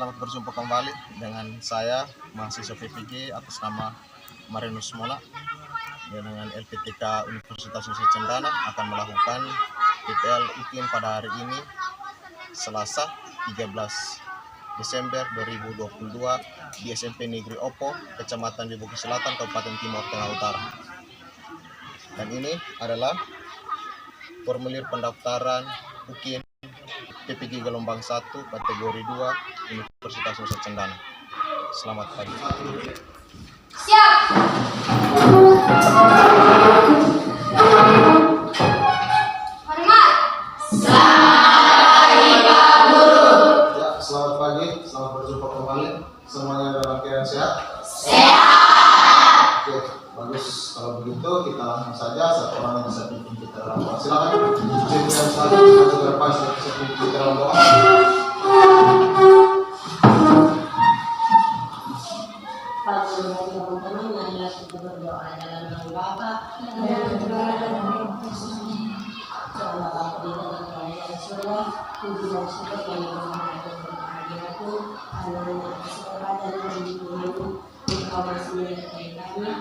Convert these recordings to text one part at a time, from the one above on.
selamat berjumpa kembali dengan saya mahasiswa PPG atas nama Marinus Mola dengan LPTK Universitas Nusa Cendana akan melakukan PPL UKIN pada hari ini Selasa 13 Desember 2022 di SMP Negeri Opo, Kecamatan Bibukit Selatan, Kabupaten Timur Tengah Utara. Dan ini adalah formulir pendaftaran UKIN PPG gelombang 1 kategori 2 Universitas Nusa Cendana. Selamat pagi. Siap. Hormat. Ya, selamat pagi, selamat berjumpa kembali. Semuanya dalam keadaan sehat? Sehat. Oke, bagus. Kalau begitu kita langsung saja, satu orang yang bisa pimpin kita dalam doa. Silakan. Yang satu berapa bisa pimpin kita dalam doa. Teman-teman, marilah kita berdoa dalam nama Bapa dan Bapa di dalam kerajaan surga. Puji dan syukur bagi Tuhan kehadiratmu, karena kesempatan dan hidupmu Engkau masih menyertai kami,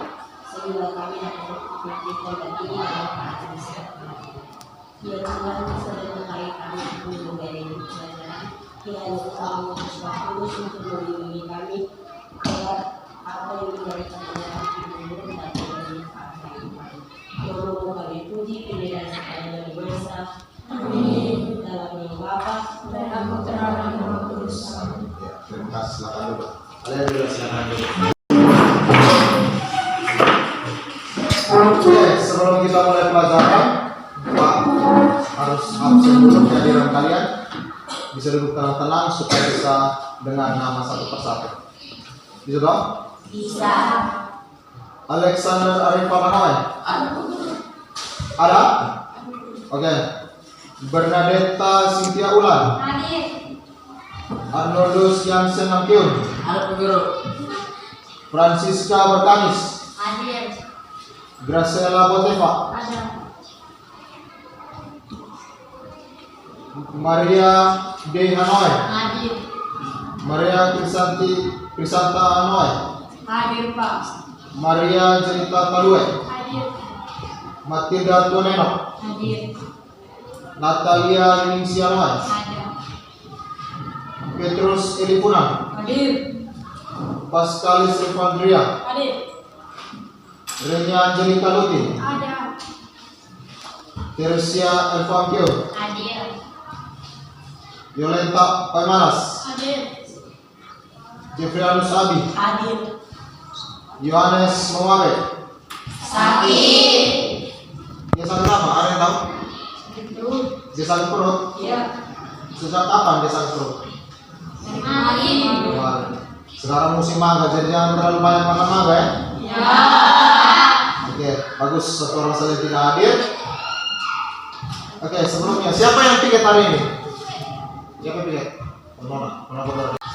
sehingga kami dapat memberikan bagi dalam keadaan sehat. Ya Tuhan, sebenarnya kami untuk menjadi pelajaran. Kiranya Engkau mengutus Roh Kudus untuk melindungi kami agar apa yang menjadi pelajaran hidup dan bermanfaat bagi kami. Semoga kami puji penjelasan sekali dari bangsa. Amin. Dalam nama Bapa dan Putra dan Roh Kudus. Terima kasih. Silakan dulu. Kalian juga silakan dulu. Oke, sebelum kita mulai pelajaran, Pak harus absen dulu kehadiran kalian. Bisa duduk tenang-tenang supaya bisa dengar nama satu persatu. Bisa dong? Bisa. Alexander Arif Manoy. Ada? Oke. Bernadetta Cynthia Ulan. Hadir. Arnoldus Jansen Namkyun. Ada Guru. Francisca Berkanis. Hadir. Graciela Botefa. Ada. Maria De Hanoi. Hadir. Maria Krisanta Hanoi. Hadir, Pak. Maria Jelita Talue. Hadir. Matilda Toneno. Hadir. Natalia Ningsi Hanoi. Ada. Petrus Elifuna. Hadir. Pascalis Evandria. Hadir. Renia Angelika Luti. Ada. Teresia Elfangkio. Hadir. Yolenta Paimanas. Hadir. Jeffrianus Abi. Hadir. Yohanes Mawabe. Sakit. Dia sakit apa? Ada yang tahu? Itu. Dia sakit perut. Ya. Sejak kapan dia sakit perut? Kemarin. Kemarin. Sekarang musim mangga, jadi jangan terlalu banyak makan mangga ya. Ya. Oke, bagus. Satu orang saja tidak hadir. Oke, sebelumnya siapa yang piket hari ini? Siapa piket? Nona.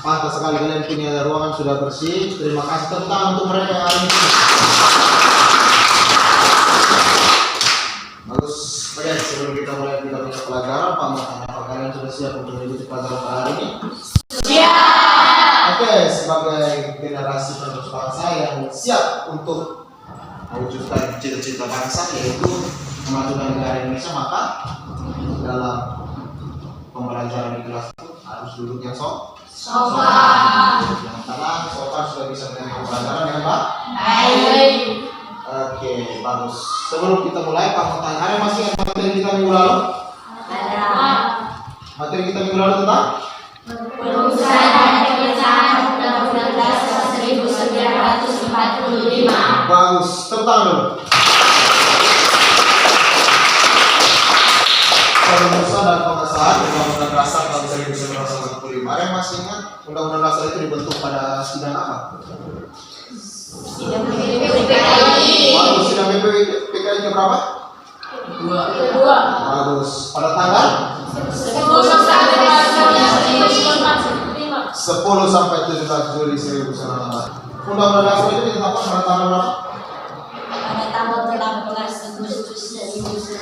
Pantas sekali kalian punya ruangan sudah bersih. Terima kasih, tepuk tangan untuk mereka yang hari ini. Bagus. Oke, sebelum kita mulai kita punya pelajaran, Pak mau tanya apa kalian sudah siap untuk mengikuti pelajaran pada hari ini? Siap. Oke, sebagai generasi penerus bangsa yang siap untuk mewujudkan cita-cita bangsa yaitu memajukan negara Indonesia, maka dalam pembelajaran di kelas itu harus duduk yang Sopan. yang tenang, sopan, sudah bisa menerima pelajaran yang baik. Baik. Oke, bagus. Sebelum kita mulai, Pak mau tanya, ada masih ingat materi kita minggu lalu? Ada. Materi kita minggu lalu tentang? Perusahaan dan pemecahan Undang-Undang Dasar 1945. Bagus, tepuk tangan dulu. Perusahaan dan pengesahan Undang-Undang Dasar tahun 1945. Ada yang masih ingat Undang-Undang Dasar itu dibentuk pada sidang apa? Sidang PPKI. Bagus, sidang PPKI ke berapa? Kedua. Bagus. Pada tanggal 10 sampai 17 Juli 1945. Undang-Undang Dasar itu ditetapkan pada tanggal berapa? Pada tanggal 18 Agustus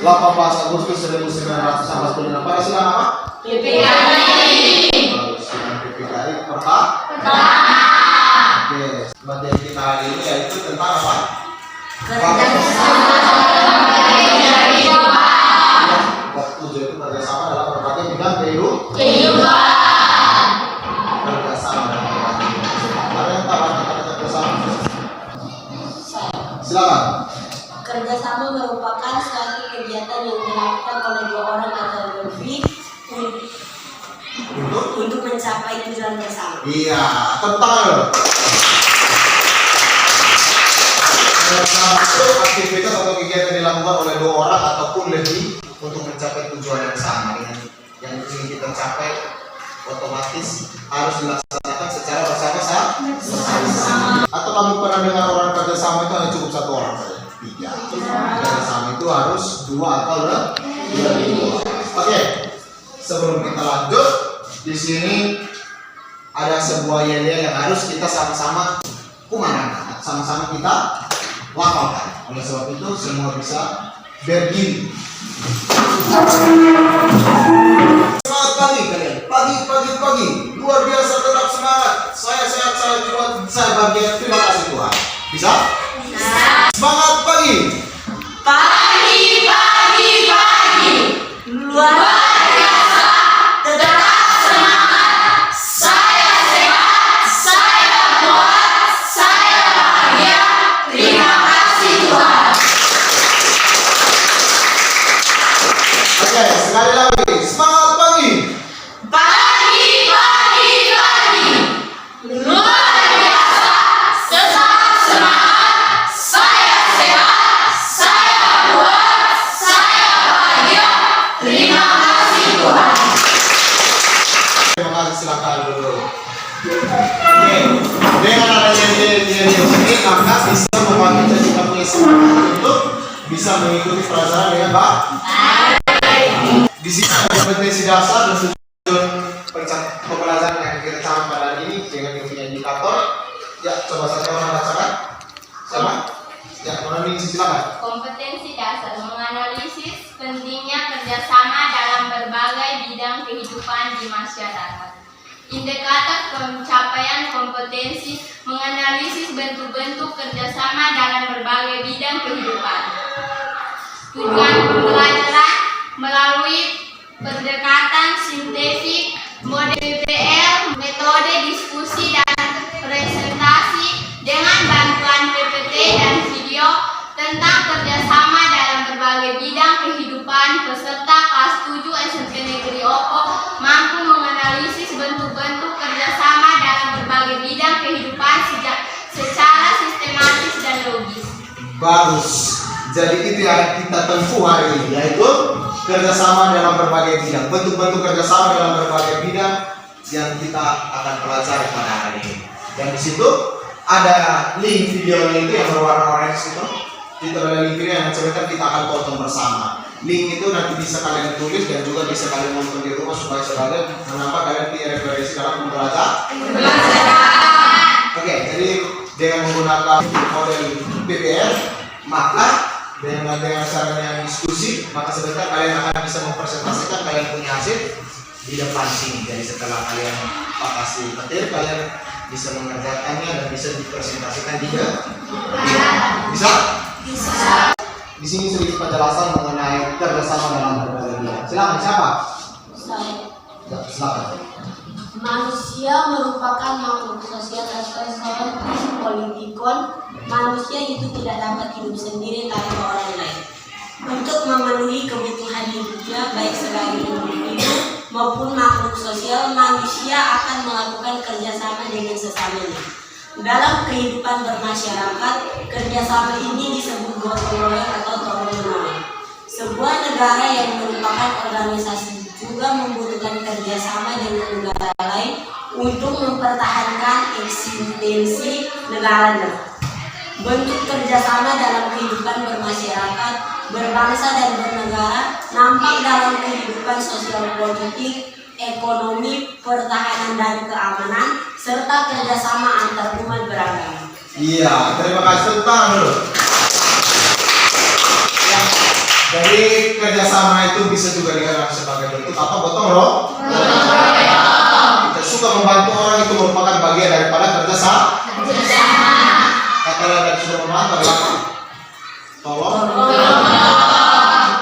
1945. 18 Agustus 1945. Pada sidang apa? PPKI. Sidang PPKI. dari pertama. Oke, materi kita hari ini yaitu tentang apa? Waktu itu kerjasama dalam berbagai bidang kehidupan. Kerjasama dalam berbagai bidang. Ada yang tahu kata kerjasama? Silakan. Kerjasama merupakan suatu kegiatan yang dilakukan oleh dua orang atau lebih untuk mencapai tujuan bersama. Iya, tentang kerjasama itu aktivitas atau kegiatan yang dilakukan oleh dua orang ataupun lebih untuk mencapai tujuan yang sama dengan yang ingin kita capai, otomatis harus dilaksanakan secara bersama-sama. Atau kamu pernah dengar orang kerjasama itu hanya cukup satu orang saja? Tidak. Kerjasama itu harus dua atau lebih. Oke, sebelum kita lanjut, di sini ada sebuah yel-yel yang harus kita sama-sama kumandangkan, sama-sama kita lafalkan. Oleh sebab itu semua bisa berdiri. Semangat pagi kalian, pagi, luar biasa, tetap semangat. Saya sehat, saya kuat, saya bahagia. Terima kasih Tuhan. Bisa? Semangat pagi. Pagi. Luar biasa, tetap semangat. Saya sehat, saya kuat, saya bahagia. Terima kasih Tuhan. Oke, sekali lagi. Semangat pagi. Pagi. Luar biasa, tetap semangat. Saya sehat, saya kuat, saya bahagia. Terima kasih Tuhan. Terima kasih, silakan dulu. Oke, dengan adanya dia ini maka bisa membantu kita punya semangat untuk bisa mengikuti pelajaran dengan baik. Di sini ada kompetensi dasar dan tujuan pembelajaran yang kita capai pada hari ini dengan punya indikator. Ya, coba saya orang bacakan. Siapa? Ya, orang ini silakan. Kompetensi dasar menganalisis pentingnya kerjasama dalam berbagai bidang kehidupan di masyarakat. Indikator pencapaian kompetensi menganalisis bentuk-bentuk kerjasama dalam berbagai bidang kehidupan. Tujuan pembelajaran melalui pendekatan sintetik, model PPL, metode diskusi dan presentasi dengan bantuan PPT dan video tentang kerjasama dalam berbagai bidang kehidupan. Peserta kelas 7 SMP Negeri Opo mampu menganalisis bentuk-bentuk kerjasama dalam berbagai bidang kehidupan secara sistematis dan logis. Bagus. Jadi itu yang kita tempuh hari ini, yaitu kerjasama dalam berbagai bidang, bentuk-bentuk kerjasama dalam berbagai bidang yang kita akan pelajari pada hari ini. Dan di situ ada link videonya itu yang berwarna orange itu. Itu ada link video yang menceritakan kita akan tonton bersama. Link itu nanti bisa kalian tulis dan juga bisa kalian nonton di rumah supaya sebagai menambah kalian punya referensi dalam pembelajaran. Oke, jadi dengan menggunakan model PPL, maka dengan cara yang diskusi, maka sebentar kalian akan bisa mempresentasikan kalian punya hasil di depan sini. Jadi setelah kalian kasih petir, kalian bisa mengerjakannya dan bisa dipresentasikan juga. Bisa? Bisa. Di sini sedikit penjelasan mengenai kerjasama dalam berbagai bidang. Silakan siapa? Saya. Ya, silakan. Manusia merupakan makhluk sosial atau politikon. Manusia itu tidak dapat hidup sendiri tanpa orang lain. Untuk memenuhi kebutuhan hidupnya, baik sebagai individu maupun makhluk sosial, manusia akan melakukan kerjasama dengan sesamanya. Dalam kehidupan bermasyarakat, kerjasama ini disebut gotong royong atau tolong-menolong. Sebuah negara yang merupakan organisasi juga membutuhkan kerjasama dengan negara lain untuk mempertahankan eksistensi negaranya. Bentuk kerjasama dalam kehidupan bermasyarakat, berbangsa dan bernegara nampak dalam kehidupan sosial politik, ekonomi, pertahanan dan keamanan, serta kerjasama antar umat beragama. Iya, terima kasih. Tentang dulu. Ya, jadi kerjasama itu bisa juga dikatakan sebagai bentuk apa? Gotong royong. Kita suka suka membantu orang itu merupakan bagian daripada kerjasama. Kata dan sudah membantu adalah apa? Tolong.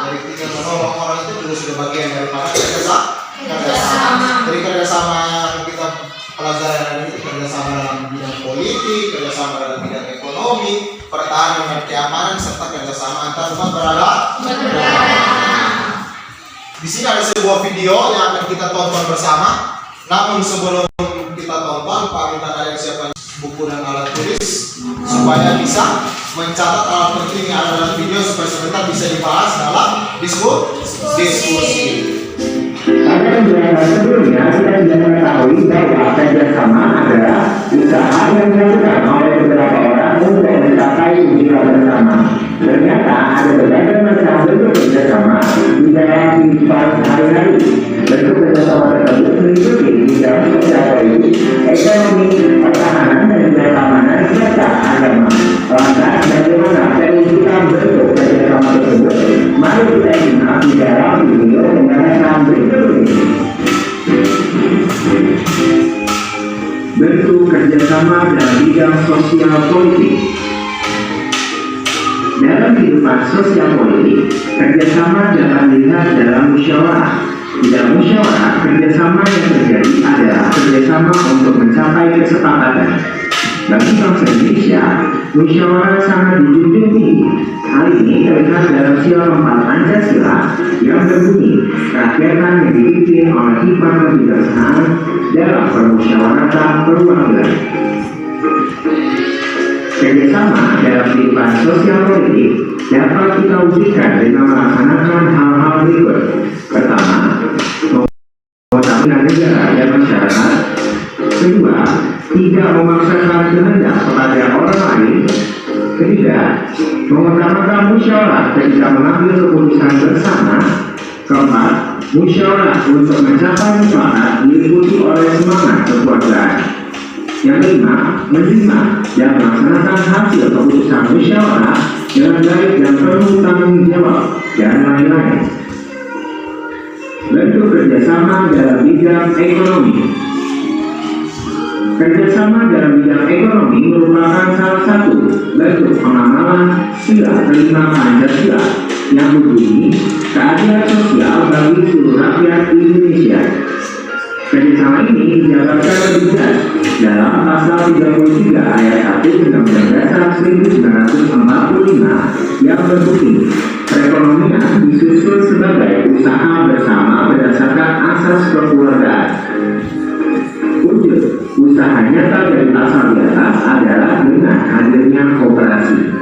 Jadi kita menolong orang itu juga sudah bagian daripada kerjasama. Jadi kerjasama yang kita pelajari hari ini kerjasama dalam bidang politik, kerjasama dalam bidang ekonomi, pertahanan dan keamanan, serta kerjasama antar umat beragama. Di sini ada sebuah video yang akan kita tonton bersama. Namun sebelum kita tonton, Pak minta kalian siapkan buku dan alat tulis supaya bisa mencatat alat penting yang ada dalam video supaya sebentar bisa dibahas dalam diskusi. Pada pembelajaran sebelumnya, kita sudah mengetahui bahwa kerjasama adalah usaha yang dilakukan oleh beberapa orang untuk mencapai tujuan bersama. Ternyata ada berbagai macam bentuk kerjasama di dalam kehidupan sehari-hari. Bentuk kerjasama tersebut meliputi bidang sosial politik, ekonomi, pertahanan dan keamanan serta agama. Lantas, bagaimana terwujudkan bentuk kerjasama tersebut? Mari kita simak di dalam video pembahasan berikut ini. Bentuk kerjasama dalam bidang sosial politik. Dalam kehidupan sosial politik, kerjasama dapat dilihat dalam musyawarah. Di dalam musyawarah, kerjasama yang terjadi adalah kerjasama untuk mencapai kesepakatan. Bagi bangsa Indonesia, musyawarah sangat dijunjung tinggi. Hal ini terlihat dalam sila 4 Pancasila yang berbunyi, kerakyatan yang dipimpin oleh hikmat kebijaksanaan dalam permusyawaratan perwakilan. Kerjasama dalam kehidupan sosial politik dapat kita wujudkan dengan melaksanakan hal-hal berikut. Pertama, mengutamakan negara dan masyarakat. Kedua, tidak memaksakan kehendak kepada orang lain. Ketiga, mengutamakan musyawarah ketika mengambil keputusan bersama. Keempat, musyawarah untuk mencapai mufakat diikuti oleh semangat kekeluargaan. Yang kelima, menerima dan melaksanakan hasil keputusan musyawarah dengan baik dan penuh tanggung jawab dan lain-lain. Bentuk kerjasama dalam bidang ekonomi. Kerjasama dalam bidang ekonomi merupakan salah satu bentuk pengamalan sila kelima Pancasila yang berbunyi keadilan sosial bagi seluruh rakyat Indonesia. Kerjasama ini dijabarkan lebih jelas dalam pasal 33 ayat 1 Undang-Undang Dasar 1945 yang berbunyi perekonomian disusun sebagai usaha bersama berdasarkan asas kekeluargaan. Wujud usaha nyata dari pasal di atas adalah dengan hadirnya koperasi.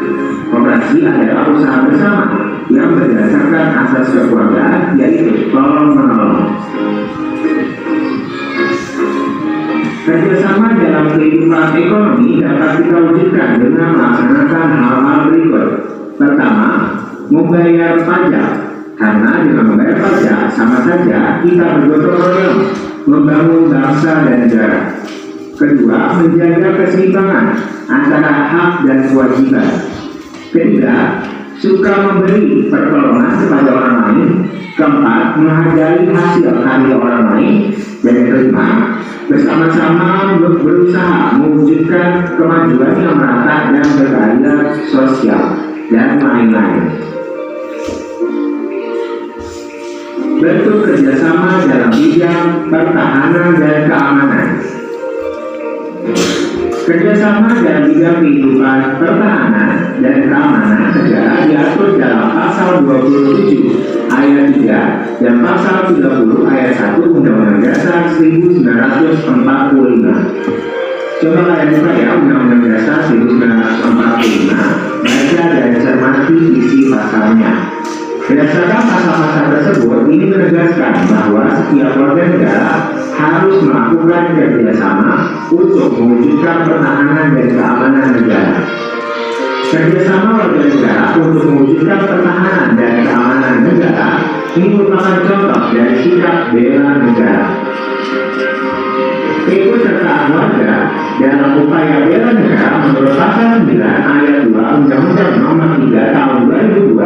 Koperasi adalah usaha bersama yang berdasarkan asas kekeluargaan, yaitu tolong-menolong. Kerjasama dalam kehidupan ekonomi dapat kita wujudkan dengan melaksanakan hal-hal berikut. Pertama, membayar pajak. Karena dengan membayar pajak sama saja kita bergotong royong membangun bangsa dan negara. Kedua, menjaga keseimbangan antara hak dan kewajiban. Ketiga, suka memberi pertolongan kepada orang lain. Keempat, menghargai hasil karya orang lain. Dan yang kelima, bersama-sama berusaha mewujudkan kemajuan yang merata dan berkeadilan sosial dan lain-lain. Bentuk kerjasama dalam bidang pertahanan dan keamanan. Kerjasama dalam bidang kehidupan pertahanan dan keamanan negara diatur dalam pasal 27 ayat 3 dan pasal 30 ayat 1 Undang-Undang Dasar 1945. Coba kalian buka ya Undang-Undang Dasar 1945, baca dan cermati isi pasalnya. Berdasarkan pasal-pasal tersebut, ini menegaskan bahwa setiap warga negara harus melakukan kerjasama untuk mewujudkan pertahanan dan keamanan negara. Kerjasama warga negara untuk mewujudkan pertahanan dan keamanan negara ini merupakan contoh dari sikap bela negara. Keikutsertaan warga dalam upaya bela negara menurut pasal 9 ayat 2 Undang-Undang Nomor 3 Tahun 2002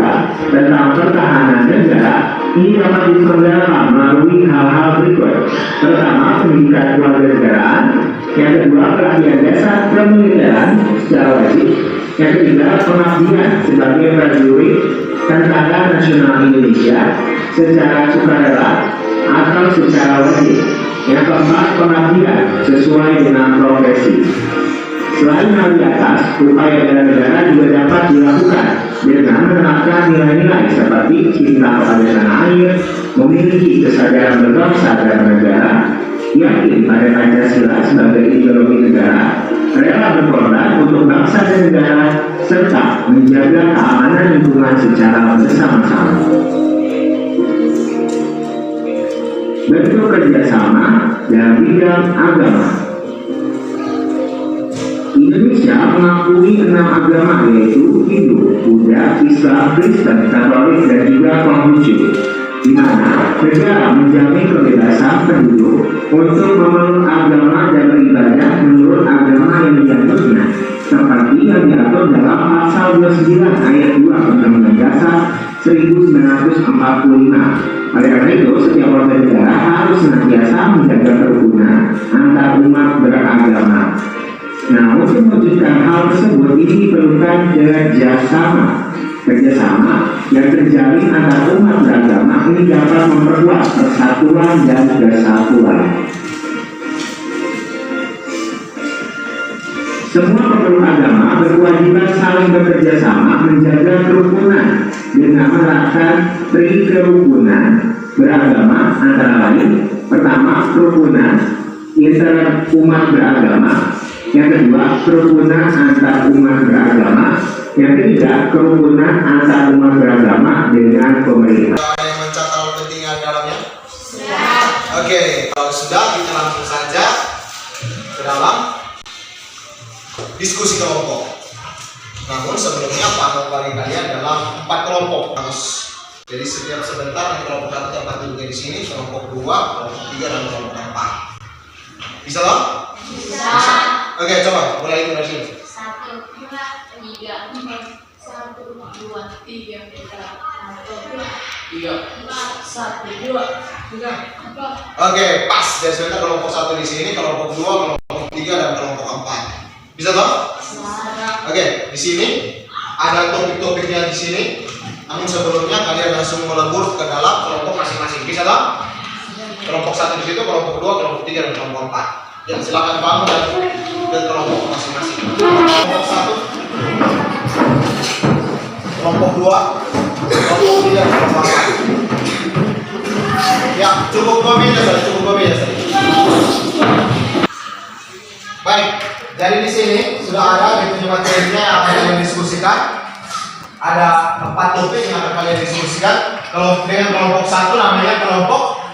tentang pertahanan negara ini dapat diselenggarakan melalui hal-hal berikut. Pertama, pendidikan kewarganegaraan. Yang kedua, pelatihan dasar kemiliteran secara wajib. Yang ketiga, pengabdian sebagai prajurit Tentara Nasional Indonesia secara sukarela atau secara wajib. Yang keempat, pengabdian sesuai dengan profesi. Selain hal di atas, upaya bela negara juga dapat dilakukan dengan menerapkan nilai-nilai seperti cinta kepada tanah air, memiliki kesadaran berbangsa dan bernegara, yakin pada Pancasila sebagai ideologi negara, rela berkorban untuk bangsa dan negara, serta menjaga keamanan lingkungan secara bersama-sama. Bentuk kerjasama dalam bidang agama. Indonesia mengakui 6 agama yaitu Hindu, Buddha, Islam, Kristen, Katolik, dan juga Konghucu, di mana negara menjamin kebebasan penduduk untuk memeluk agama dan beribadah menurut agama yang dianutnya, seperti yang diatur dalam pasal 29 ayat 2 Undang-Undang Dasar 1945. Oleh karena itu, setiap warga negara harus senantiasa menjaga kerukunan antar umat beragama. Nah, untuk mewujudkan hal tersebut ini diperlukan kerjasama yang terjalin antar umat beragama ini dapat memperkuat persatuan dan kesatuan. Semua pemeluk agama berkewajiban saling bekerja sama menjaga kerukunan dengan menerapkan kerukunan beragama antara lain. Pertama, kerukunan inter umat beragama. Yang kedua, kerukunan antar umat beragama. Yang ketiga, kerukunan antar umat beragama dengan pemerintah. Ada yang mencatat pentingnya dalamnya? Oke, kalau sudah kita langsung saja ke dalam diskusi kelompok. Namun sebelumnya panel bagi kalian dalam 4 kelompok. Jadi setiap sebentar di kelompok 1 tempat duduknya di sini, kelompok 2, kelompok 3, dan kelompok 4. Bisa loh? Bisa. Oke, coba mulai dari sini. 1, 2, 3, 4, 1, 2, 3, 4, 3, 4, 1, 2, 3, 4. Oke, pas. Jadi sebentar kelompok 1 di sini, kelompok 2, kelompok 3, dan kelompok 4. Bisa toh? Oke, di sini ada topik-topiknya di sini. Namun sebelumnya kalian langsung melebur ke dalam kelompok masing-masing. Bisa toh? Kelompok 1 di situ, kelompok 2, kelompok 3, dan kelompok 4. Ya, silakan bangun dan ke kelompok masing-masing. Kelompok 1, kelompok 2, kelompok 3, dan kelompok 4. Ya, cukup 2 meja saja. Baik, jadi di sini sudah ada di materinya yang akan kalian diskusikan. Ada 4 topik yang akan kalian diskusikan. Kalau dengan kelompok 1 namanya kelompok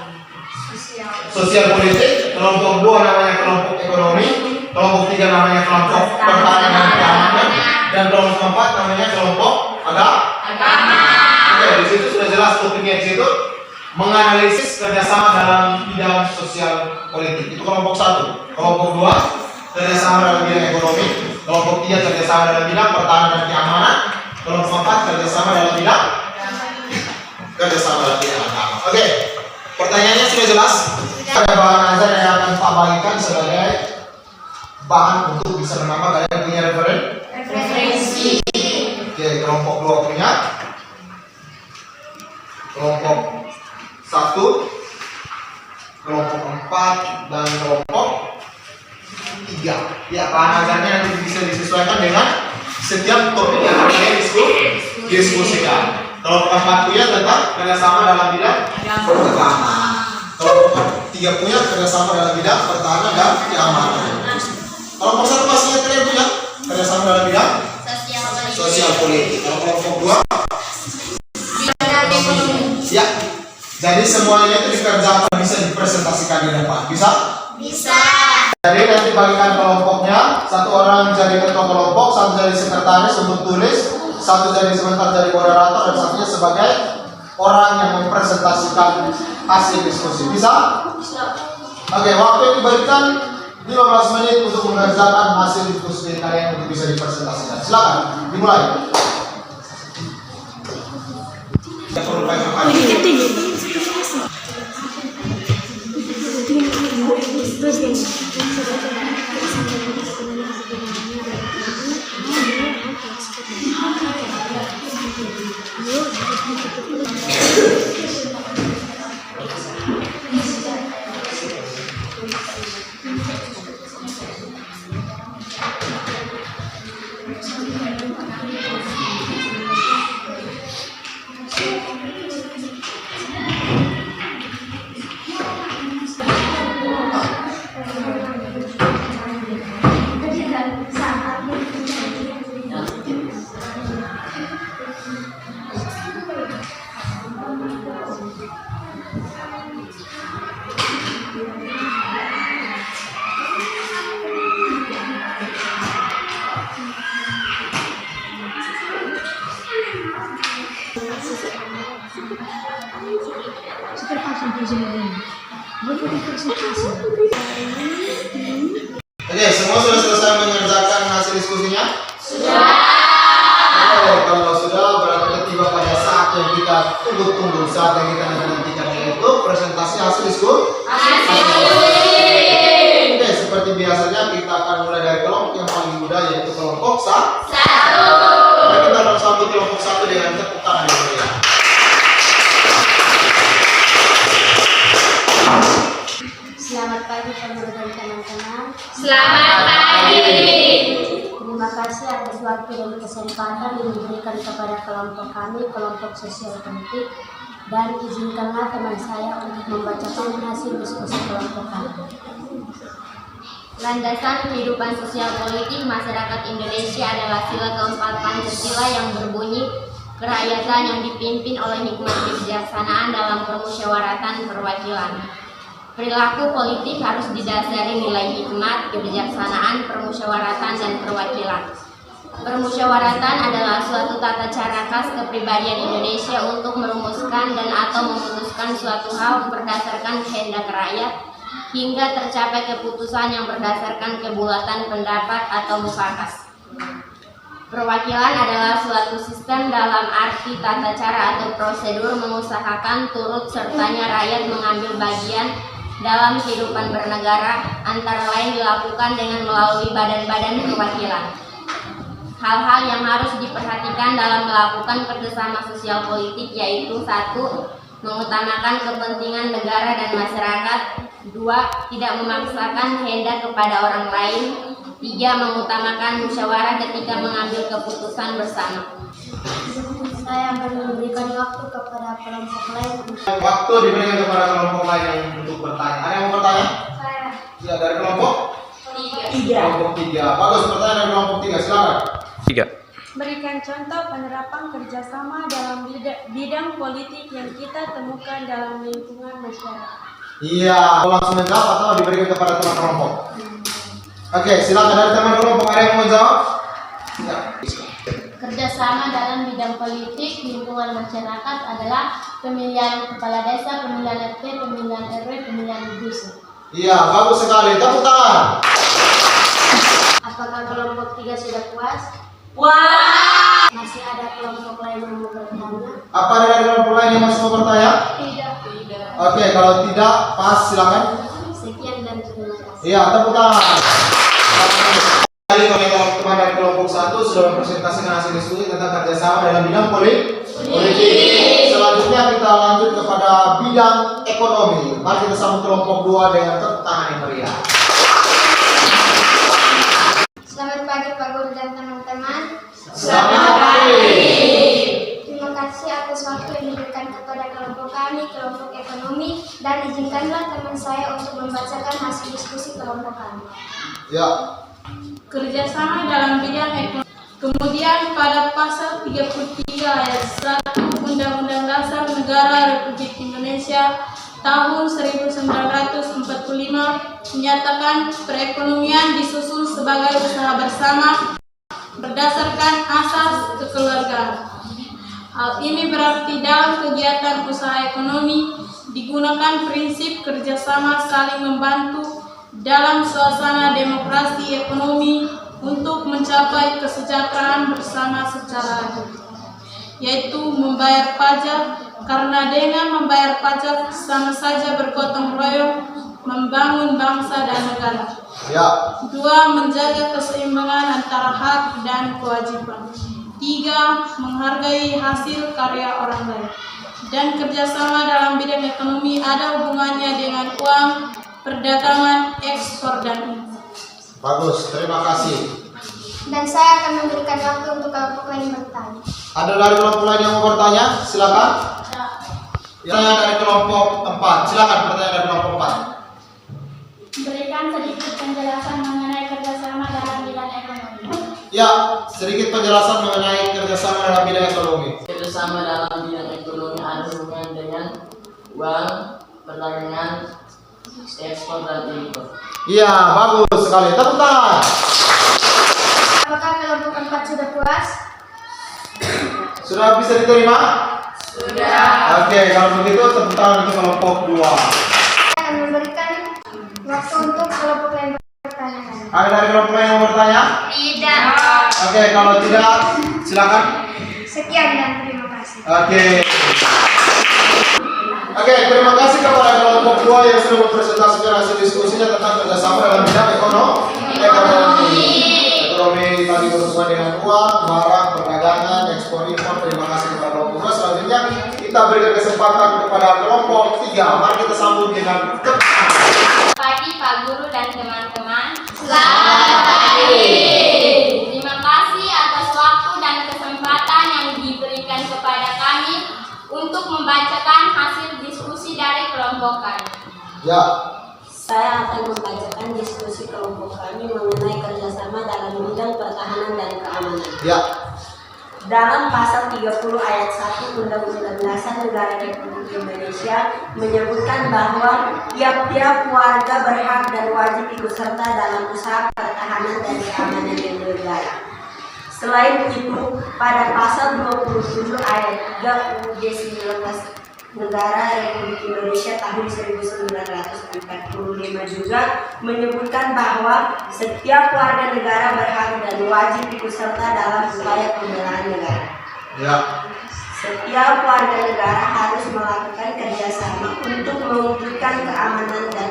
sosial politik, kelompok 2 namanya kelompok ekonomi, kelompok 3 namanya kelompok pertahanan dan keamanan, dan kelompok 4 namanya kelompok agama. Oke, di situ sudah jelas topiknya di situ. Menganalisis kerjasama dalam bidang sosial politik. Itu kelompok 1. Kelompok 2 kerjasama dalam bidang ekonomi, kelompok 3 kerjasama dalam bidang pertahanan dan keamanan, kelompok 4 kerjasama dalam bidang agama. Oke, pertanyaannya sudah jelas. Ada bahan azan yang akan Pak bagikan sebagai bahan untuk bisa menambah kalian punya referensi. Oke, kelompok 2 punya, kelompok 1, kelompok 4, dan kelompok 3. Ya, bahan azannya nanti bisa disesuaikan dengan setiap topik yang akan kalian diskusikan. Kelompok 4 punya tentang kerjasama dalam bidang agama. Kelompok 3 punya kerjasama dalam bidang pertahanan dan keamanan. Kelompok 1 pastinya kalian punya kerjasama dalam bidang sosial politik. Kalau kelompok 2 ya, jadi semuanya itu dikerjakan, bisa dipresentasikan di depan. Bisa? Jadi nanti bagikan kelompoknya, 1 orang jadi ketua kelompok, 1 jadi sekretaris untuk tulis, 1 jadi sebentar jadi moderator, dan 1-nya sebagai orang yang mempresentasikan hasil diskusi. Bisa? Oke, waktu yang diberikan 15 menit untuk mengerjakan hasil diskusi kalian untuk bisa dipresentasikan. Silakan, dimulai. Oke, semua sudah selesai mengerjakan hasil diskusinya? Sudah. Oke, kalau sudah berarti kita tiba pada saat yang kita tunggu-tunggu, saat yang kita nantikan, yaitu presentasi hasil diskusi. Oke, seperti biasanya kita akan mulai dari kelompok yang paling muda, yaitu kelompok satu. Mari kita bersambut kelompok satu dengan tepuk tangan yang meriah. Selamat pagi teman-teman dan teman-teman. Selamat pagi. Terima kasih atas waktu dan kesempatan yang diberikan kepada kelompok kami, kelompok sosial politik, dan izinkanlah teman saya untuk membacakan hasil diskusi kelompok kami. Landasan kehidupan sosial politik masyarakat Indonesia adalah sila keempat Pancasila yang berbunyi kerakyatan yang dipimpin oleh hikmat kebijaksanaan dalam permusyawaratan perwakilan. Perilaku politik harus didasari nilai hikmat, kebijaksanaan, permusyawaratan, dan perwakilan. Permusyawaratan adalah suatu tata cara khas kepribadian Indonesia untuk merumuskan dan atau memutuskan suatu hal berdasarkan kehendak rakyat hingga tercapai keputusan yang berdasarkan kebulatan pendapat atau mufakat. Perwakilan adalah suatu sistem dalam arti tata cara atau prosedur mengusahakan turut sertanya rakyat mengambil bagian dalam kehidupan bernegara, antara lain dilakukan dengan melalui badan-badan perwakilan. Hal-hal yang harus diperhatikan dalam melakukan kerjasama sosial politik yaitu 1. Mengutamakan kepentingan negara dan masyarakat. 2. Tidak memaksakan kehendak kepada orang lain. 3. Mengutamakan musyawarah ketika mengambil keputusan bersama. Saya akan memberikan waktu kepada kelompok lain. Waktu diberikan kepada kelompok lain untuk bertanya. Ada yang mau bertanya? Saya. Ya, dari kelompok? 3. Kelompok 3. Bagus, pertanyaan dari kelompok 3. Silakan. 3. Berikan contoh penerapan kerjasama dalam bidang politik yang kita temukan dalam lingkungan masyarakat. Iya, mau langsung menjawab atau diberikan kepada teman kelompok? Oke, silakan dari teman kelompok, ada yang mau menjawab? Ya. Kerjasama dalam bidang politik lingkungan masyarakat adalah pemilihan kepala desa, pemilihan RT, pemilihan RW, pemilihan dusun. Iya, bagus sekali. Tepuk tangan. Apakah kelompok 3 sudah puas? Wah! Masih ada kelompok lain yang mau bertanya? Apa ada dari kelompok lain yang masih mau bertanya? Tidak. Oke, kalau tidak, pas silakan. Sekian dan terima kasih. Iya, tepuk tangan. Tadi teman-teman dari kelompok 1 sudah mempresentasikan hasil diskusi tentang kerjasama dalam bidang politik. Selanjutnya kita lanjut kepada bidang ekonomi. Mari kita sambut kelompok 2 dengan tepuk tangan yang meriah. Selamat pagi Pak Guru dan teman-teman. Selamat pagi. Terima kasih atas waktu yang diberikan kepada kelompok kami, kelompok ekonomi, dan izinkanlah teman saya untuk membacakan hasil diskusi kelompok kami. Ya. Kerjasama dalam bidang ekonomi. Kemudian pada pasal 33 ayat 1 Undang-Undang Dasar Negara Republik Indonesia tahun 1945 menyatakan perekonomian disusun sebagai usaha bersama berdasarkan asas kekeluargaan. Hal ini berarti dalam kegiatan usaha ekonomi digunakan prinsip kerjasama saling membantu dalam suasana demokrasi ekonomi untuk mencapai kesejahteraan bersama secara adil, yaitu membayar pajak, karena dengan membayar pajak sama saja bergotong royong membangun bangsa dan negara. Ya. 2. Menjaga keseimbangan antara hak dan kewajiban. 3. Menghargai hasil karya orang lain. Dan kerjasama dalam bidang ekonomi ada hubungannya dengan uang, perdagangan, ekspor, dan impor. Bagus, terima kasih. Dan saya akan memberikan waktu untuk kelompok lain bertanya. Ada dari kelompok lain yang mau bertanya? Silakan. Pertanyaan dari kelompok 4. Silakan pertanyaan dari kelompok 4. Berikan sedikit penjelasan mengenai kerjasama dalam bidang ekonomi. Ya, sedikit penjelasan mengenai kerjasama dalam bidang ekonomi. Kerjasama dalam bidang ekonomi ada hubungan dengan uang, perdagangan, ekspor, dan impor. Iya, bagus sekali. Tepuk tangan. Apakah kelompok 4 sudah puas? Sudah bisa diterima? Sudah. Oke, kalau begitu tepuk tangan untuk kelompok 2. Akan memberikan waktu untuk kelompok yang bertanya. Ada dari kelompok yang mau bertanya? Tidak. Oke, kalau tidak silakan. Sekian dan terima kasih. Oke, terima kasih kepada kelompok 2 yang sudah mempresentasikan hasil diskusinya tentang kerjasama dalam bidang ekonomi tadi berhubungan dengan uang, barang, perdagangan, ekspor impor. Terima kasih kepada kelompok 2. Selanjutnya kita berikan kesempatan kepada kelompok 3. Mari kita sambut dengan Pagi Pak Guru dan teman-teman. Selamat pagi. Terima kasih atas waktu dan kesempatan yang diberikan kepada kami untuk membacakan hasil diskusi dari kelompok kami. ya. Saya akan membacakan diskusi kelompok kami mengenai kerjasama dalam bidang pertahanan dan keamanan. Ya. Dalam pasal 30 ayat 1 Undang-Undang Dasar Negara Republik Indonesia menyebutkan bahwa tiap-tiap warga berhak dan wajib ikut serta dalam usaha pertahanan dan keamanan negara. Selain itu, pada pasal 27 ayat 3 UUD 19 Negara Republik Indonesia tahun 1945 juga menyebutkan bahwa setiap warga negara berhak dan wajib ikut serta dalam upaya pembelaan negara. Ya. Setiap warga negara harus melakukan kerjasama untuk mewujudkan keamanan dan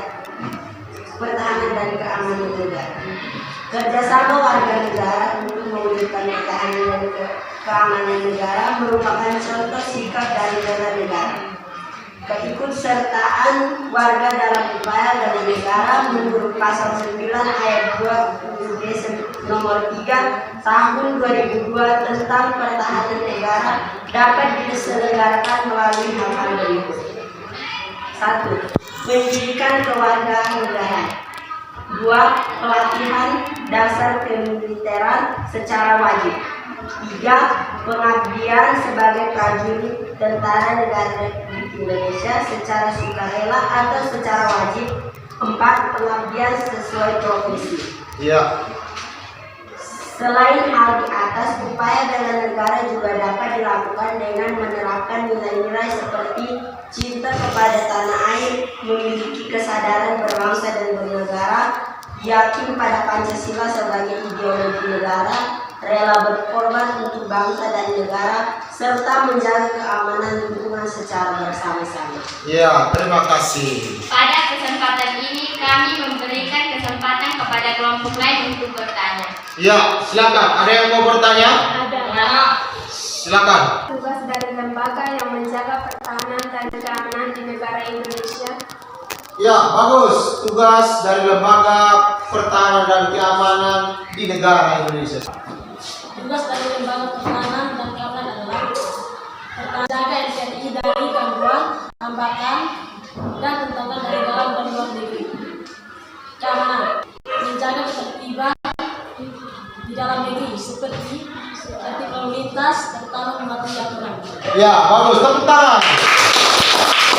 pertahanan dan keamanan negara. Kerjasama warga negara untuk mewujudkan pertahanan dan keamanan negara merupakan contoh sikap dari bela negara. Keikutsertaan warga dalam upaya bela negara menurut pasal 9 ayat 2 UUD nomor 3 tahun 2002 tentang pertahanan negara dapat diselenggarakan melalui hal-hal berikut. 1. Pendidikan kewarganegaraan. 2. Pelatihan dasar kemiliteran secara wajib. 3. Pengabdian sebagai prajurit tentara negara Republik Indonesia secara sukarela atau secara wajib. 4. Pengabdian sesuai profesi. Iya. Selain hal di atas, upaya bela negara juga dapat dilakukan dengan menerapkan nilai-nilai seperti cinta kepada tanah air, memiliki kesadaran berbangsa dan bernegara, yakin pada Pancasila sebagai ideologi negara, rela berkorban untuk bangsa dan negara, serta menjaga keamanan lingkungan secara bersama-sama. Iya, terima kasih. Pada kesempatan ini kami memberikan kesempatan kepada kelompok lain untuk bertanya. Iya, silakan. Ada yang mau bertanya? Ada. Silakan. Tugas dari lembaga yang menjaga pertahanan dan keamanan di negara Indonesia. Ya, bagus. Tugas dari lembaga pertahanan dan keamanan di negara Indonesia. Tugas dari lembaga pertahanan dan keamanan adalah menjaga NKRI dari gangguan, hambatan, dan tentangan dari dalam dan luar negeri. Keamanan, menjaga ketertiban di dalam negeri seperti lalu lintas, terutama mematuhi aturan. Ya, bagus. Tepuk tangan.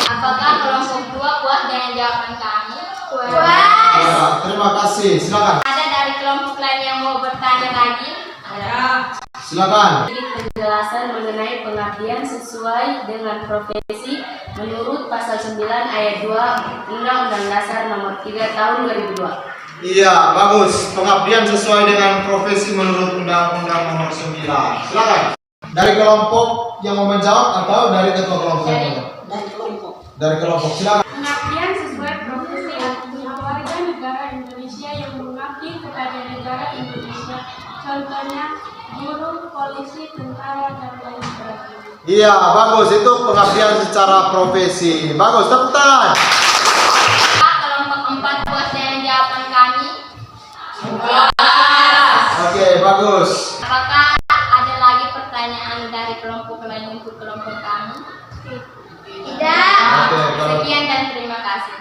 Apakah kelompok 2 puas dengan jawaban kami? Ya, terima kasih. Silakan. Ada dari kelompok lain yang mau bertanya lagi? Ada. Silakan. Penjelasan mengenai pengabdian sesuai dengan profesi menurut pasal 9 ayat 2 Undang-Undang Dasar nomor 3 tahun 2002. Iya, bagus. Pengabdian sesuai dengan profesi menurut Undang-Undang nomor 9. Silakan. Dari kelompok yang mau menjawab atau dari ketua kelompok? Dan kelompok. Dari kelompok. Silakan. Pengabdian sesuai profesi artinya warga negara Indonesia yang mengabdi kepada negara Indonesia. Contohnya guru, polisi, tentara, dan lain sebagainya. Iya, bagus. Itu pengabdian secara profesi. Bagus. Tepuk tangan. Kelompok 4 puas dengan jawaban kami? Oke, bagus. Apakah ada lagi pertanyaan dari kelompok lain untuk kelompok kami? Tidak. Oke, kalau- Sekian dan terima kasih.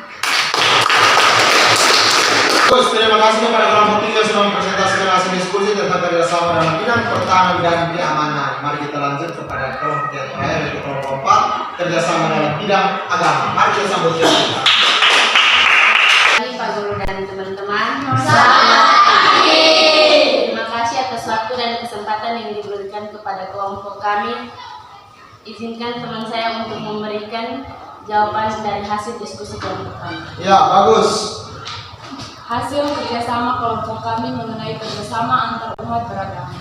Bagus, terima kasih kepada kelompok 3 sudah mempresentasikan hasil diskusi tentang kerjasama dalam bidang pertahanan dan keamanan. Mari kita lanjut kepada kelompok yang terakhir, yaitu kelompok 4, kerjasama dalam bidang agama. Mari kita sambut dia. Pak Guru dan teman-teman. Selamat pagi. Terima kasih atas waktu dan kesempatan yang diberikan kepada kelompok kami Izinkan teman saya untuk memberikan jawaban dari hasil diskusi kelompok kami. Ya, bagus. Hasil kerjasama kelompok kami mengenai kerjasama antar umat beragama.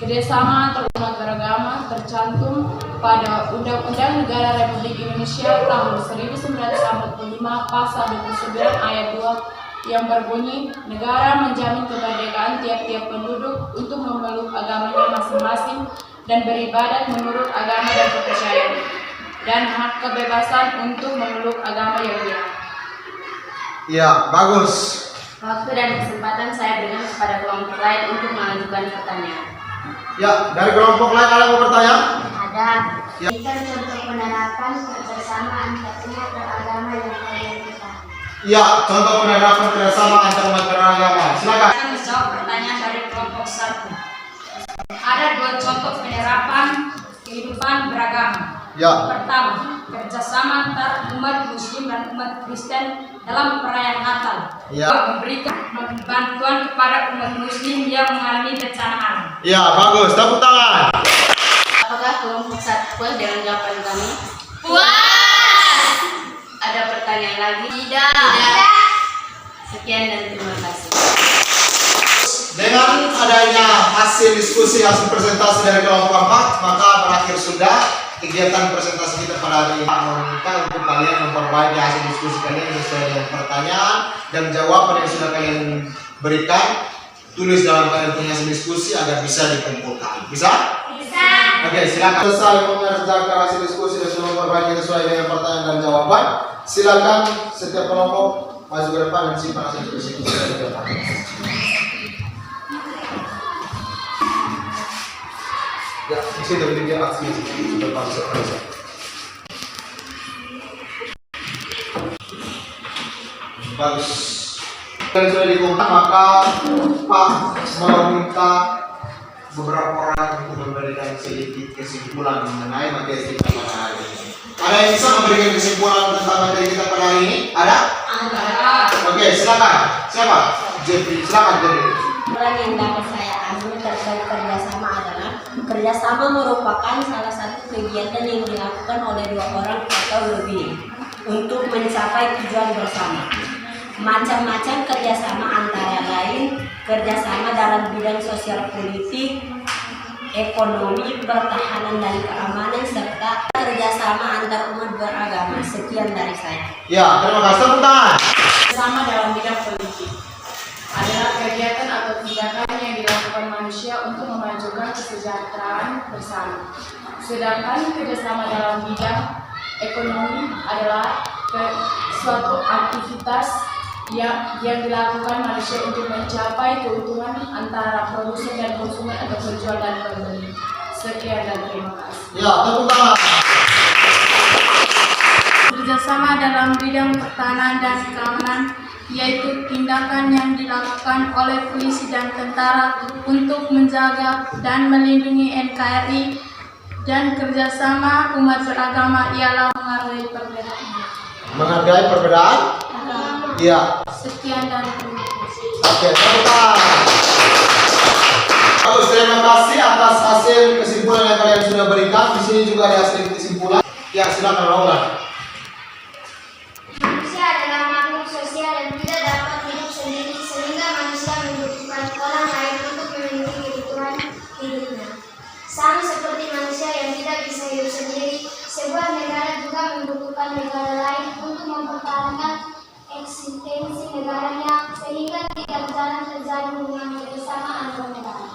Kerjasama antar umat beragama tercantum pada Undang-Undang Negara Republik Indonesia tahun 1945 pasal 29 ayat 2 yang berbunyi, negara menjamin kemerdekaan tiap-tiap penduduk untuk memeluk agamanya masing-masing dan beribadat menurut agama dan kepercayaan, dan hak kebebasan untuk memeluk agama yang dia. Ya, bagus. Waktu dan kesempatan saya berikan kepada kelompok lain untuk mengajukan pertanyaan. Ya, dari kelompok lain ada yang mau bertanya? Ada. Ya. Berikan contoh penerapan kerjasama antar umat beragama yang kalian ketahui. Ya, contoh penerapan kerjasama antar umat beragama. Silakan. Saya menjawab pertanyaan dari kelompok 1. Ada 2 contoh penerapan kehidupan beragama. Ya. Pertama, kerjasama antar umat Muslim dan umat Kristen dalam perayaan Natal. Ya. Memberikan bantuan kepada umat Muslim yang mengalami bencana alam. Ya, bagus. Tepuk tangan. Apakah kelompok 1 puas dengan jawaban kami? Puas. Ada pertanyaan lagi? Tidak. Sekian dan terima kasih. Dengan adanya hasil diskusi, hasil presentasi dari kelompok 4, maka berakhir sudah kegiatan presentasi kita pada hari ini. Meminta untuk kalian memperbaiki hasil diskusi kalian sesuai dengan pertanyaan dan jawaban yang sudah kalian berikan. Tulis dalam kalian punya hasil diskusi agar bisa dikumpulkan. Bisa? Bisa. Oke, silakan. Selesai mengerjakan hasil diskusi dan sudah memperbaiki sesuai dengan pertanyaan dan jawaban. Silakan setiap kelompok maju ke depan dan simpan hasil diskusi dari depan. Ya, di sini berdiri aksi depan selesai. Bagus. Dan sudah dikumpulkan, maka Pak mau minta beberapa orang untuk memberikan sedikit kesimpulan mengenai materi kita pada hari ini. Ada yang bisa memberikan kesimpulan tentang materi kita pada hari ini? Ada? Ada. Oke, silakan. Siapa? Jeffrey, silakan Jeffrey. Kesimpulan yang dapat saya ambil terkait kerjasama adalah kerjasama merupakan salah satu kegiatan yang dilakukan oleh 2 orang atau lebih untuk mencapai tujuan bersama. Macam-macam kerjasama antara lain kerjasama dalam bidang sosial politik, ekonomi, pertahanan dan keamanan, serta kerjasama antar umat beragama. Sekian dari saya. Ya, terima kasih. Tepuk tangan. Kerjasama dalam bidang politik adalah kegiatan atau tindakan yang dilakukan manusia untuk memajukan kesejahteraan bersama. Sedangkan kerjasama dalam bidang ekonomi adalah suatu aktivitas yang dilakukan manusia untuk mencapai keuntungan antara produsen dan konsumen atau penjual dan pembeli. Sekian dan terima kasih. Ya, tepuk tangan. Kerjasama dalam bidang pertahanan dan keamanan yaitu tindakan yang dilakukan oleh polisi dan tentara untuk menjaga dan melindungi NKRI, dan kerjasama umat beragama ialah menghargai perbedaan. Menghargai perbedaan? Iya. Sekian dan terima kasih. Oke, tepuk tangan. Bagus, terima kasih atas hasil kesimpulan yang kalian sudah berikan. Di sini juga ada hasil kesimpulan. Ya, silakan Laura. Manusia adalah makhluk sosial dan tidak dapat hidup sendiri, sehingga manusia membutuhkan orang lain untuk memenuhi kebutuhan hidupnya. Sama seperti manusia yang tidak bisa hidup sendiri, sebuah negara juga membutuhkan negara lain untuk mempertahankan eksistensi negaranya, sehingga tidak jarang terjadi hubungan kerjasama antar negara.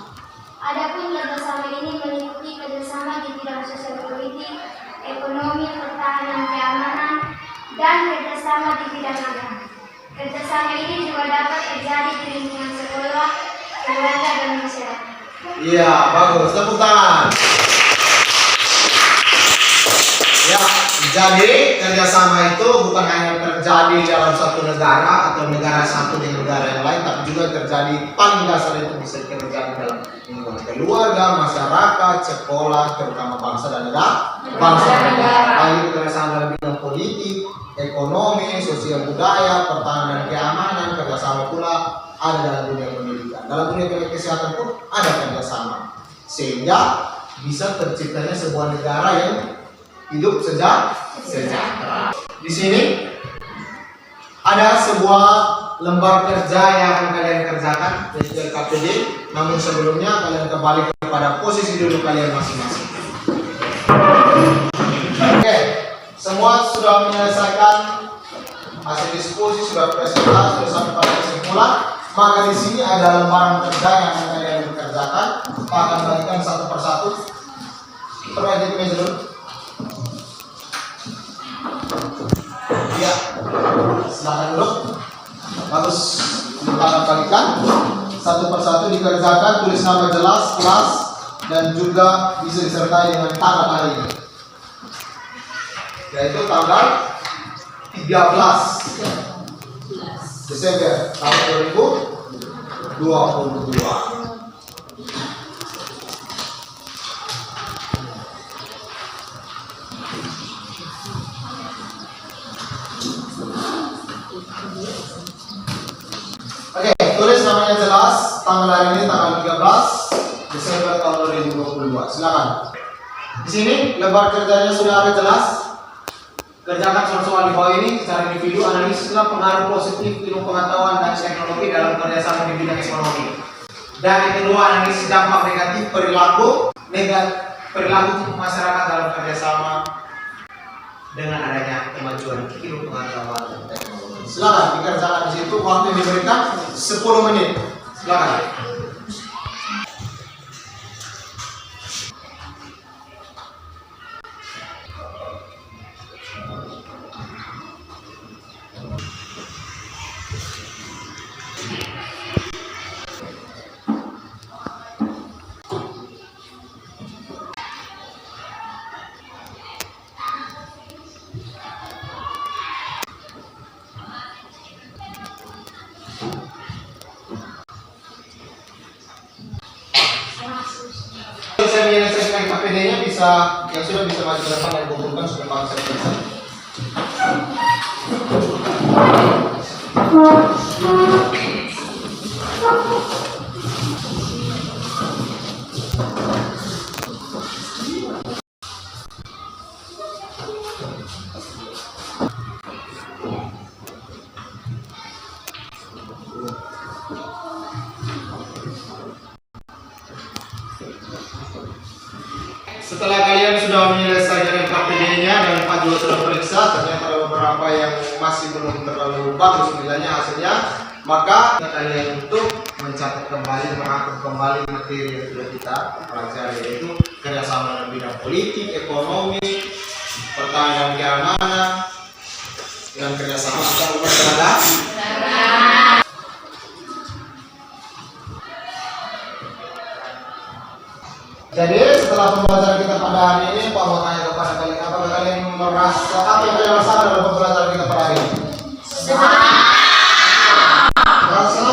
Adapun kerjasama ini meliputi kerjasama di bidang sosial politik, ekonomi, pertahanan, keamanan, dan kerjasama di bidang agama. Kerjasama ini juga dapat terjadi di lingkungan sekolah, keluarga, dan masyarakat. Iya, bagus. Tepuk tangan. Ya, jadi kerjasama itu bukan hanya terjadi dalam satu negara atau negara satu dengan negara yang lain, tapi juga terjadi paling dasar itu bisa terjadi dalam lingkungan keluarga, masyarakat, sekolah, terutama bangsa dan negara. Bangsa dan negara. Lalu kerjasama dalam bidang politik, ekonomi, sosial budaya, pertahanan dan keamanan, kerjasama pula ada dalam dunia pendidikan. Dalam dunia kesehatan pun ada kerjasama. Sehingga bisa terciptanya sebuah negara yang hidup sejahtera. Di sini ada sebuah lembar kerja yang akan kalian kerjakan yaitu LKPD. Namun sebelumnya kalian kembali kepada posisi duduk kalian masing-masing. Oke, semua sudah menyelesaikan hasil diskusi, sudah presentasi, sudah sampai pada kesimpulan. Maka di sini ada lembaran kerja yang akan kalian kerjakan. Kita akan bagikan satu persatu. Perhatikan di meja dulu. Ya, silakan dulu. Bagus, kita akan bagikan satu persatu dikerjakan. Tulis nama jelas, kelas, dan juga bisa disertai dengan tanggal hari ini, yaitu tanggal 13 Desember tahun 2022. Oke, tulis namanya jelas, tanggal hari ini tanggal 13 Desember tahun 2022. Silakan. Di sini lembar kerjanya sudah ada jelas. Kerjakan soal-soal di bawah ini secara individu, analisislah pengaruh positif ilmu pengetahuan dan teknologi dalam kerjasama di bidang ekonomi. Dan yang kedua, analisis dampak negatif perilaku masyarakat dalam kerjasama dengan adanya kemajuan ilmu pengetahuan dan teknologi. Silakan dikerjakan di situ. Waktu yang diberikan 10 menit. Silakan. Saya menyelesaikan KPD-nya bisa, yang sudah bisa maju ke depan dan kumpulkan sudah bangsa selesai. Setelah kalian sudah menyelesaikan KPD-nya dan Pak juga sudah periksa, ternyata ada beberapa yang masih belum terlalu bagus nilainya hasilnya, maka kalian untuk mencatat kembali, mengatur kembali materi yang sudah kita pelajari, yaitu kerjasama dalam bidang politik, ekonomi, pertahanan dan keamanan, dan kerjasama antar umat beragama. Jadi setelah pembelajaran kita pada hari ini, Pak mau tanya kepada kalian, apakah kalian merasa apa yang kalian rasakan dalam pembelajaran kita pada hari ini? Senang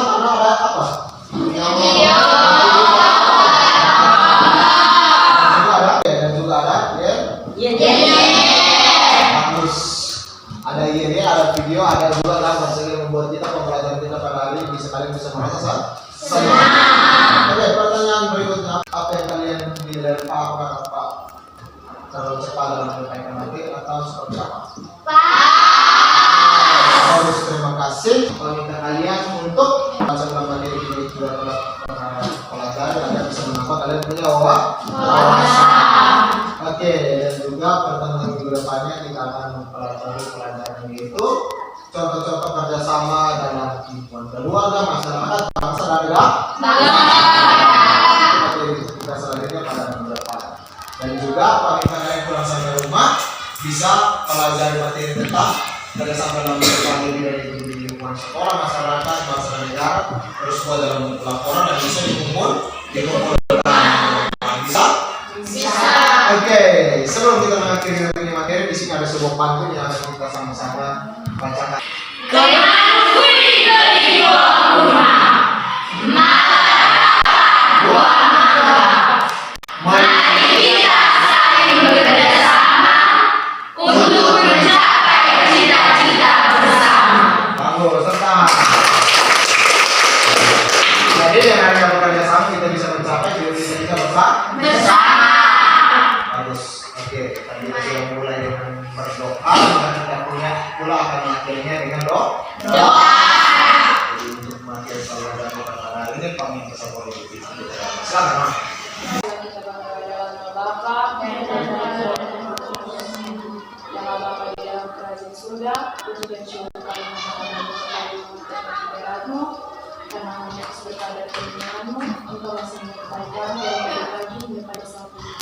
karena ada apa? Dan juga ada bagus. Ada ada video, ada juga gambar sehingga membuat kita pembelajaran kita pada hari ini kalian bisa merasa senang. Oke, pertanyaan berikutnya, apa yang kalian nilai Pak terlalu cepat dalam menyampaikan materi atau seperti apa? Bagus, terima kasih. Kalau minta kalian untuk baca ulang materi ini juga telah pelajari agar bisa menambah kalian punya wawasan. Oke, dan juga pertemuan minggu depannya kita akan mempelajari pelajaran itu contoh-contoh kerjasama dalam lingkungan keluarga, masyarakat, bangsa dan negara. Kita selanjutnya pada minggu depan. Dan juga bagi kalian pulang sampai rumah bisa pelajari materi tentang kerjasama dalam lebih dari lingkungan sekolah, masyarakat, bangsa dan negara, terus buat dalam laporan dan bisa dikumpulkan. Bisa? Oke, sebelum kita mengakhiri materi, di sini ada sebuah pantun yang akan kita sama-sama bacakan. Jadi dengan bekerja sama kita bisa mencapai cita-cita kita bersama. pula akan mengakhirinya dengan doa. Jadi untuk materi saluran dan pada hari ini kami bisa politik. Silakan, Mas. Kita bangga dalam nama Bapa dan nama Bapa di dalam kerajaan surga. Puji dan syukur kami menghadap kepadamu karena hanya berkata firman-Mu, Engkau masih menyertai kami dari pagi hingga pada saat ini.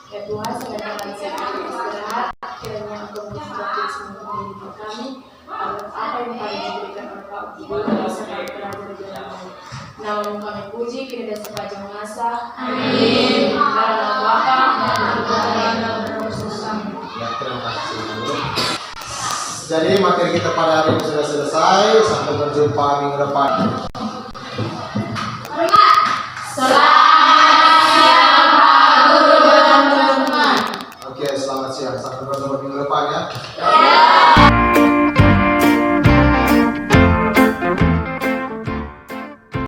Ya Tuhan, sedangkan saya kami istirahat, kiranya Engkau memberkati semua hidup kami, agar apa yang kami diberikan oleh Bapa bisa kami berada di dalammu. Nama kami puji, kini dan sepanjang masa. Amin. Dalam nama Bapa dan Roh Kudus. Ya, terima kasih. Jadi materi kita pada hari ini sudah selesai. Sampai berjumpa minggu depan.